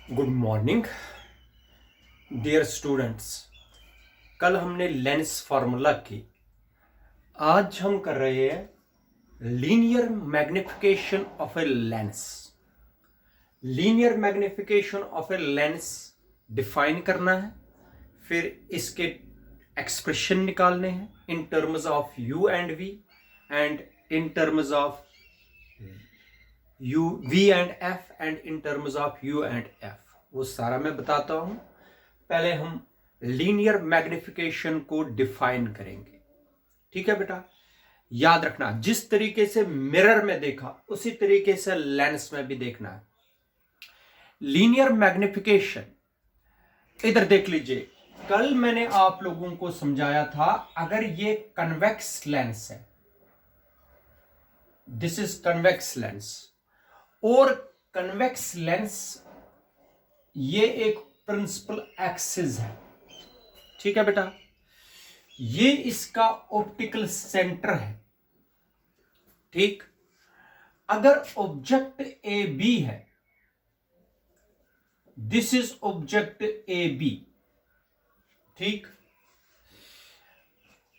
Good morning dear students. कल हमने lens formula की। आज हम कर रहे हैं linear magnification of a lens. Linear magnification of a lens define करना है, फिर इसके एक्सप्रेशन निकालने हैं in terms of you and v and in terms of u v and F and in terms of you and f. वो सारा मैं बताता हूं। पहले हम लीनियर मैग्निफिकेशन को डिफाइन करेंगे। ठीक है बेटा, याद रखना जिस तरीके से मिरर में देखा उसी तरीके से लेंस में भी देखना है। लीनियर मैग्निफिकेशन इधर देख लीजिए, कल मैंने आप लोगों को समझाया था, अगर ये कन्वेक्स लेंस है, दिस इज कन्वेक्स लेंस, और कन्वेक्स लेंस ये एक प्रिंसिपल एक्सिस है। ठीक है बेटा, ये इसका ऑप्टिकल सेंटर है। ठीक, अगर ऑब्जेक्ट ए बी है, this is object A B. ठीक,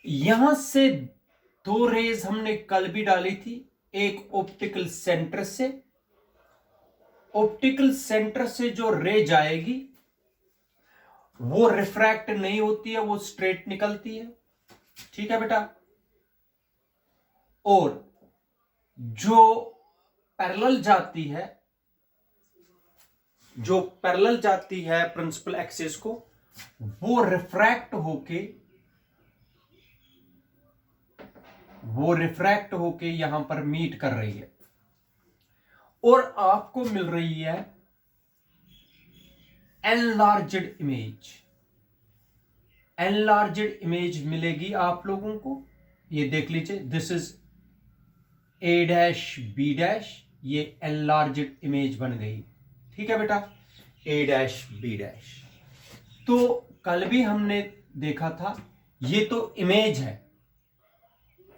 यहां से दो रेज हमने कल भी डाली थी, एक ऑप्टिकल सेंटर से, ऑप्टिकल सेंटर से जो रे जाएगी वो रिफ्रैक्ट नहीं होती है, वो स्ट्रेट निकलती है। ठीक है बेटा, और जो पैरेलल जाती है, जो पैरेलल जाती है प्रिंसिपल एक्सिस को, वो रिफ्रैक्ट होके यहां पर मीट कर रही है और आपको मिल रही है एनलार्ज्ड इमेज। एनलार्ज्ड इमेज मिलेगी आप लोगों को। ये देख लीजिए, this is A dash B dash, ये एनलार्ज्ड इमेज बन गई। ठीक है बेटा, ए डैश बी डैश। तो कल भी हमने देखा था, ये तो इमेज है,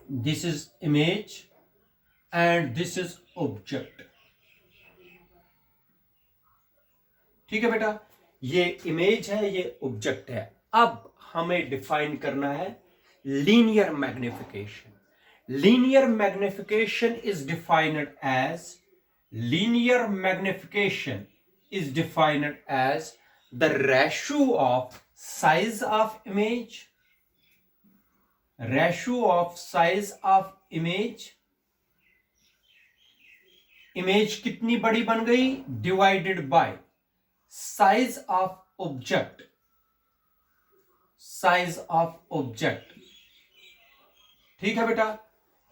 this is image and this is object. ठीक है बेटा, ये इमेज है, ये ऑब्जेक्ट है। अब हमें डिफाइन करना है linear magnification. Linear magnification is defined as linear magnification is defined as the ratio of size of image, image कितनी बड़ी बन गई, divided by size of object, ठीक है बेटा,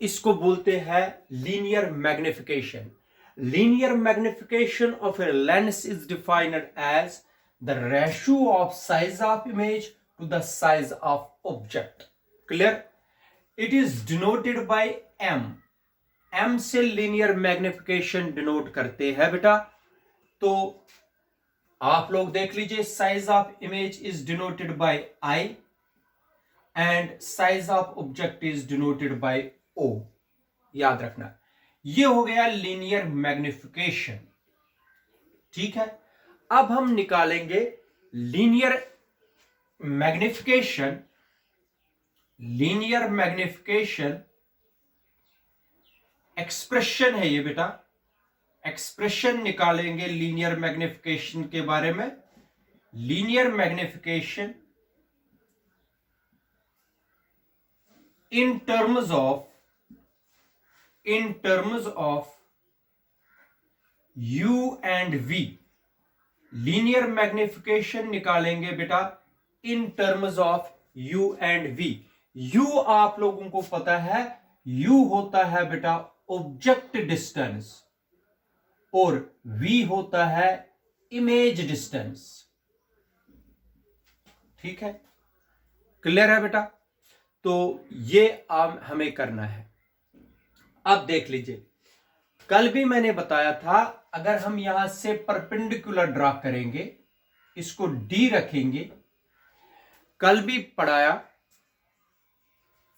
इसको बोलते हैं linear magnification. Linear magnification of a lens is defined as the ratio of size of image to the size of object. Clear? It is denoted by M. M से linear magnification denote करते हैं बेटा। तो आप लोग देख लीजिए, size of image is denoted by I and size of object is denoted by O. याद रखना, ये हो गया लीनियर मैग्निफिकेशन। ठीक है, अब हम निकालेंगे लीनियर मैग्निफिकेशन। एक्सप्रेशन है ये बेटा, एक्सप्रेशन निकालेंगे लीनियर मैग्निफिकेशन के बारे में। Linear magnification in terms of U and V। Linear magnification निकालेंगे बेटा इन terms of U and V। U आप लोगों को पता है, U होता है बेटा ऑब्जेक्ट डिस्टेंस और V होता है इमेज डिस्टेंस। ठीक है, क्लियर है बेटा? तो ये हमें करना है। अब देख लीजिए, कल भी मैंने बताया था, अगर हम यहां से परपेंडिकुलर ड्रा करेंगे, इसको D रखेंगे, कल भी पढ़ाया,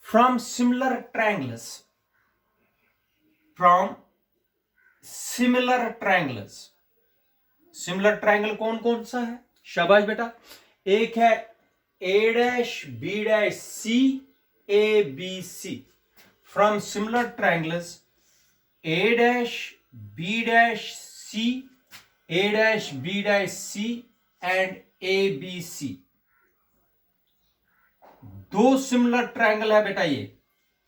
from similar triangles similar triangle कौन कौन सा है? शाबाश बेटा। एक है A dash B dash C A B C. From similar triangles A dash B dash C, A dash B dash C and A B C. दो सिमिलर ट्रायंगल है बेटा ये।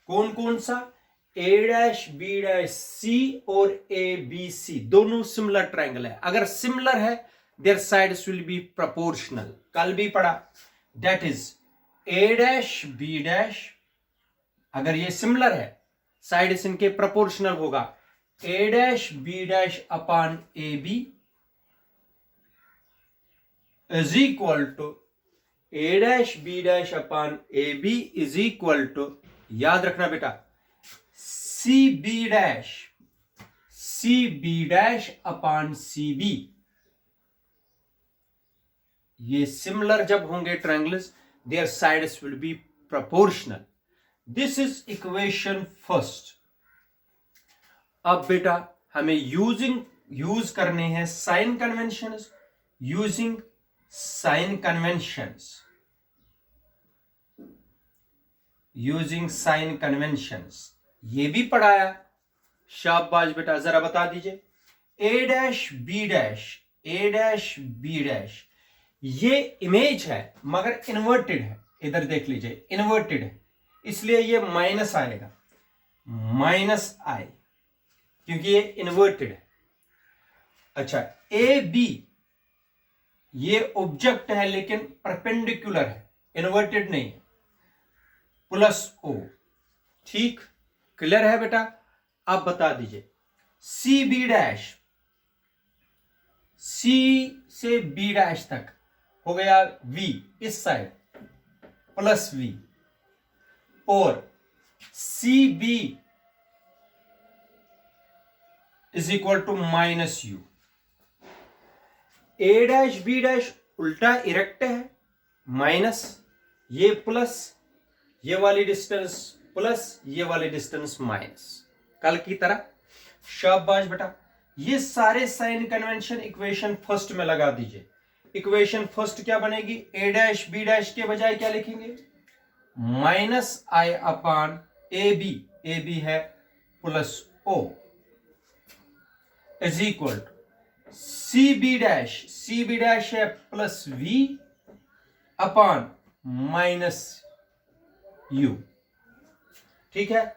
कौन कौन सा? A dash B dash C और A B सी, दोनों similar triangle है। अगर सिमिलर है their sides will be proportional. कल भी पढ़ा, that is A dash B dash, अगर ये सिमिलर है साइड्स इनके प्रोपोर्शनल होगा। A dash B dash upon A B is equal to A dash B dash upon A B is equal to, याद रखना बेटा, C B dash upon C B. ये similar जब होंगे triangles their sides will be proportional. This is equation first. अब बेटा हमें use करने हैं sign conventions. Using sign conventions, ये भी पढ़ाया। शाबाश बेटा, जरा बता दीजिए। ए डैश बी डैश, ये इमेज है मगर इन्वर्टेड है। इधर देख लीजिए, इन्वर्टेड है, इसलिए ये माइनस आएगा, माइनस आई, क्योंकि ये इन्वर्टेड है। अच्छा, ए बी ये ऑब्जेक्ट है लेकिन परपेंडिकुलर है, इन्वर्टेड नहीं है, प्लस ओ। ठीक, क्लियर है बेटा? अब बता दीजिए सी बी डैश, सी से बी डैश तक हो गया वी इस साइड प्लस वी, और C B is equal to minus U. A dash B dash उल्टा इरेक्ट है, माइनस, ये प्लस, ये वाली डिस्टेंस प्लस, ये वाली डिस्टेंस माइनस, कल की तरह। शाबाश बेटा। ये सारे साइन कन्वेंशन इक्वेशन फर्स्ट में लगा दीजिए। इक्वेशन फर्स्ट क्या बनेगी? ए डैश बी डैश के बजाय क्या लिखेंगे? Minus I upon A B है plus O is equal to C B dash है plus V upon minus U. ठीक है,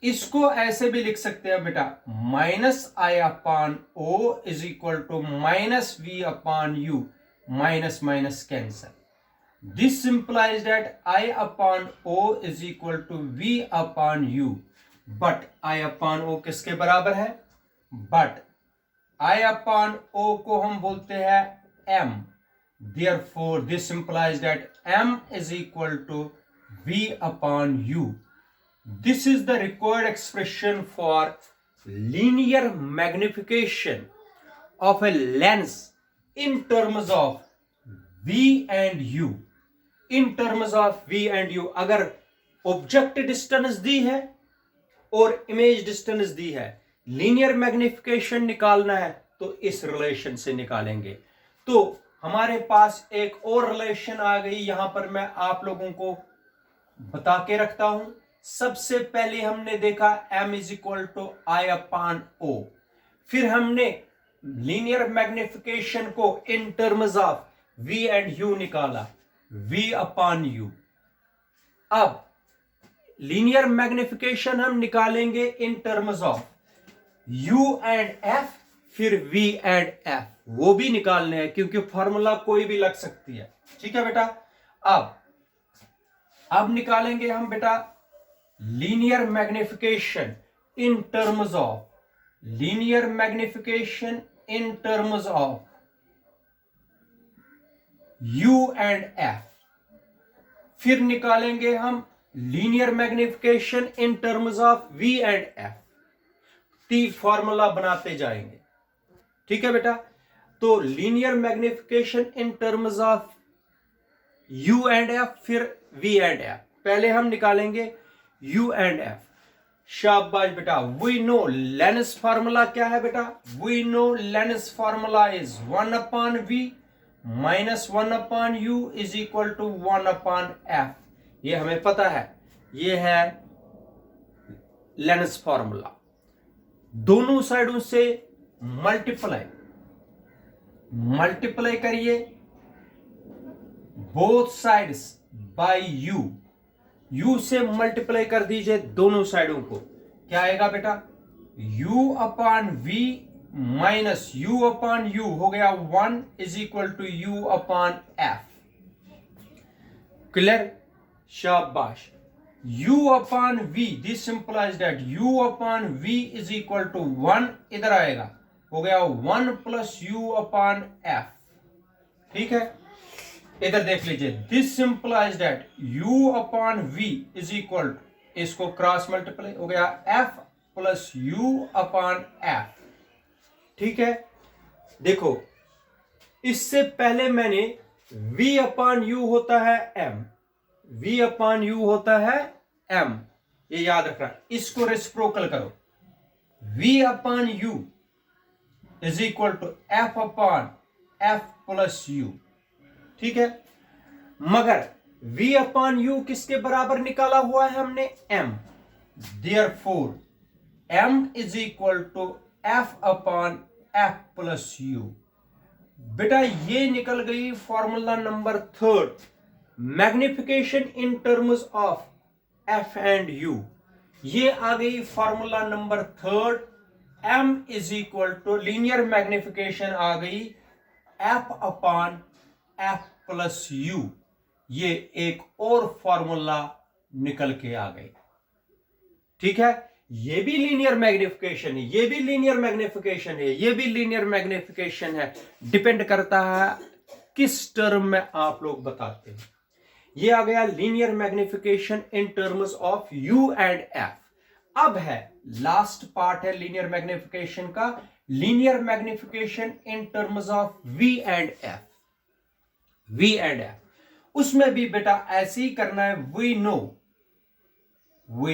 इसको ऐसे भी लिख सकते हैं बेटा, minus I upon O is equal to minus V upon U, minus minus cancel. This implies that I upon O is equal to V upon U, but I upon O किसके बराबर है? बट आई अपॉन ओ को हम बोलते हैं m, therefore this implies that m is equal to v upon u. This is the required expression for linear magnification of a lens in terms of v and u. In terms of v and u, अगर object distance दी है और image distance दी है, linear magnification निकालना है तो इस relation से निकालेंगे। तो हमारे पास एक और रिलेशन आ गई, यहां पर मैं आप लोगों को बता के रखता हूं। सबसे पहले हमने देखा m is equal to I upon O, फिर हमने लीनियर मैग्निफिकेशन को in terms of v and u निकाला, v अपॉन u। अब लीनियर मैग्निफिकेशन हम निकालेंगे in terms of u and f, फिर v एंड f, वो भी निकालने हैं क्योंकि फॉर्मूला कोई भी लग सकती है। ठीक है बेटा। अब निकालेंगे हम बेटा linear magnification in terms of, linear magnification in terms of u and f, फिर निकालेंगे हम linear magnification in terms of v and f। तीन फॉर्मूला बनाते जाएंगे। ठीक है बेटा। तो linear magnification in terms of u and f, फिर v एंड f। पहले हम निकालेंगे u एंड f। शाबाश बेटा। वी नो लेंस फार्मूला क्या है बेटा? We know lens formula is 1/v minus 1/u is equal to 1/f। ये हमें पता है, ये है लेंस फार्मूला। दोनों साइडों से मल्टीप्लाई करिए बोथ साइड्स बाय u से मल्टीप्लाई कर दीजिए दोनों साइडों को। क्या आएगा बेटा? u/v माइनस u/u हो गया 1 is equal to u/f। Clear? शाबाश। u/v this implies that u/v is equal to 1 इधर आएगा, हो गया 1 प्लस u/f। ठीक है, इधर देख लीजिए, this implies that u/v is equal, इसको क्रॉस मल्टीप्लाई हो गया f प्लस u/f। ठीक है, देखो इससे पहले मैंने v/u होता है m, v/u होता है m, ये याद रखना। इसको रेसिप्रोकल करो, v/u is equal to f/f plus u। ठीक है, मगर v/u किसके बराबर निकाला हुआ है हमने? m। Therefore m is equal to f/f plus u। बेटा ये निकल गई formula number 3, magnification in terms of f and u। ये आ गई formula number 3, m is equal to linear magnification आ गई f/f प्लस u। ये एक और फॉर्मूला निकल के आ गई। ठीक है, ये भी लीनियर मैग्निफिकेशन है, ये भी लीनियर मैग्निफिकेशन है, ये भी लीनियर मैग्निफिकेशन है। डिपेंड करता है किस टर्म में आप लोग बताते हैं। ये आ गया linear magnification in terms of u and f। अब है लास्ट पार्ट है लीनियर मैग्निफिकेशन का, linear magnification in terms of v and f। v and f उसमें भी बेटा ऐसे ही करना है। वी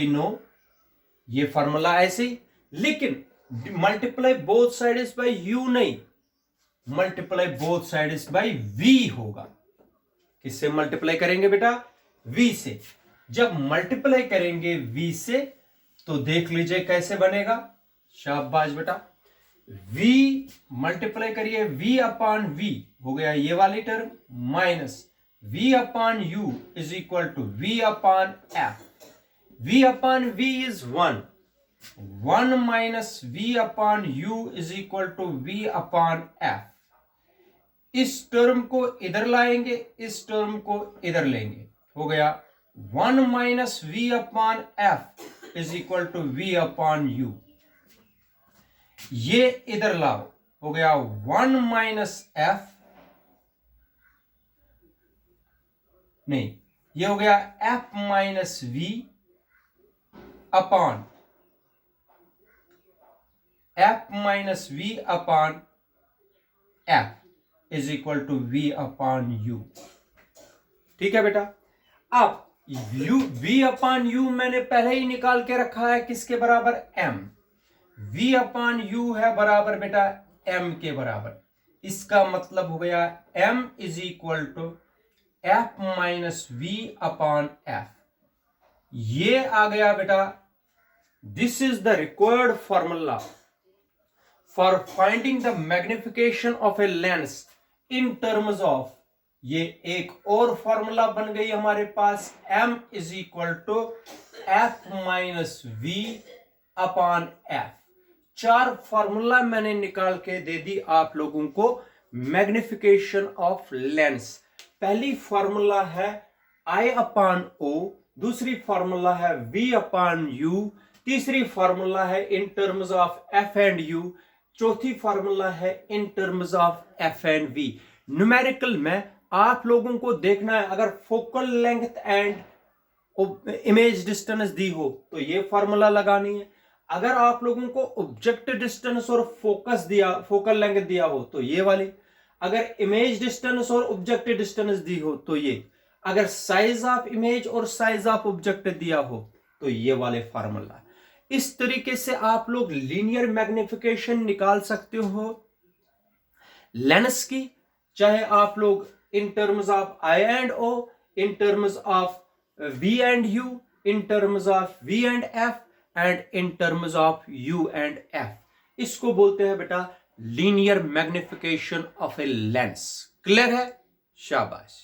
नो ये फॉर्मूला ऐसे ही, लेकिन multiply both sides by u नहीं, multiply both sides by v होगा। किससे मल्टीप्लाई करेंगे बेटा? v से। जब मल्टीप्लाई करेंगे v से तो देख लीजिए कैसे बनेगा। शाबाश बेटा, v मल्टीप्लाई करिए v/v हो गया ये वाली term, minus v/u is equal to v/f। v/v is 1, 1 minus v/u is equal to v/f। इस टर्म को इधर लाएंगे, इस टर्म को इधर लेंगे, हो गया 1 minus v/f is equal to v/u। ये इधर लाओ, हो गया 1 माइनस f, नहीं ये हो गया f minus v upon f minus v upon f is equal to v/u। ठीक है बेटा, अब v/u मैंने पहले ही निकाल के रखा है, किसके बराबर? m। v/u है बराबर बेटा m के बराबर। इसका मतलब हो गया m is equal to f minus v upon f। ये आ गया बेटा, this is the required formula for finding the magnification of a lens in terms of, ये एक और फॉर्मूला बन गई हमारे पास, m is equal to f minus v upon f। 4 formula मैंने निकाल के दे दी आप लोगों को मैग्निफिकेशन ऑफ लेंस। पहली फॉर्मूला है I/O, दूसरी फॉर्मूला है v/u, तीसरी फॉर्मूला है in terms of f and u, चौथी फॉर्मूला है in terms of f and v। Numerical में आप लोगों को देखना है, अगर focal length and image distance दी हो तो ये फॉर्मूला लगानी है। अगर आप लोगों को ऑब्जेक्ट डिस्टेंस और फोकल लेंथ दिया हो तो ये वाली, अगर इमेज डिस्टेंस और ऑब्जेक्ट डिस्टेंस दी हो तो ये, अगर साइज ऑफ इमेज और साइज ऑफ ऑब्जेक्ट दिया हो तो ये वाले फार्मूला। इस तरीके से आप लोग लीनियर मैग्निफिकेशन निकाल सकते हो लेंस की, चाहे आप लोग in terms of I and O, in terms of V and U, in terms of V and F and in terms of you and F. इसको बोलते हैं बेटा linear magnification of a lens. Clear है? शाबाश।